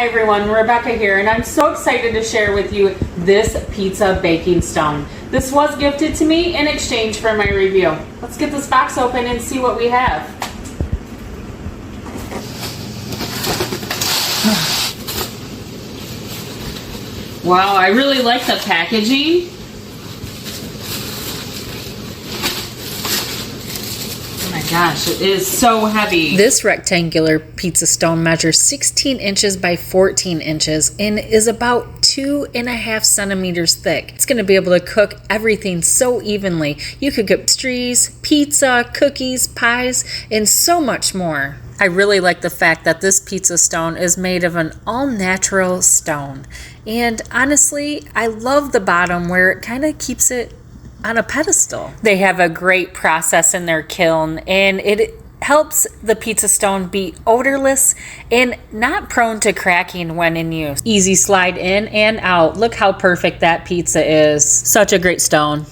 Hi everyone, Rebecca here, and I'm so excited to share with you this pizza baking stone. This was gifted to me in exchange for my review. Let's get this box open and see what we have. Wow, I really like the packaging. Gosh, it is so heavy. This rectangular pizza stone measures 16 inches by 14 inches and is about 2.5 centimeters thick. It's going to be able to cook everything so evenly. You could cook pastries, pizza, cookies, pies, and so much more. I really like the fact that this pizza stone is made of an all-natural stone. And honestly, I love the bottom where it kind of keeps it on a pedestal. They have a great process in their kiln, and it helps the pizza stone be odorless and not prone to cracking when in use. Easy slide in and out. Look how perfect that pizza is. Such a great stone.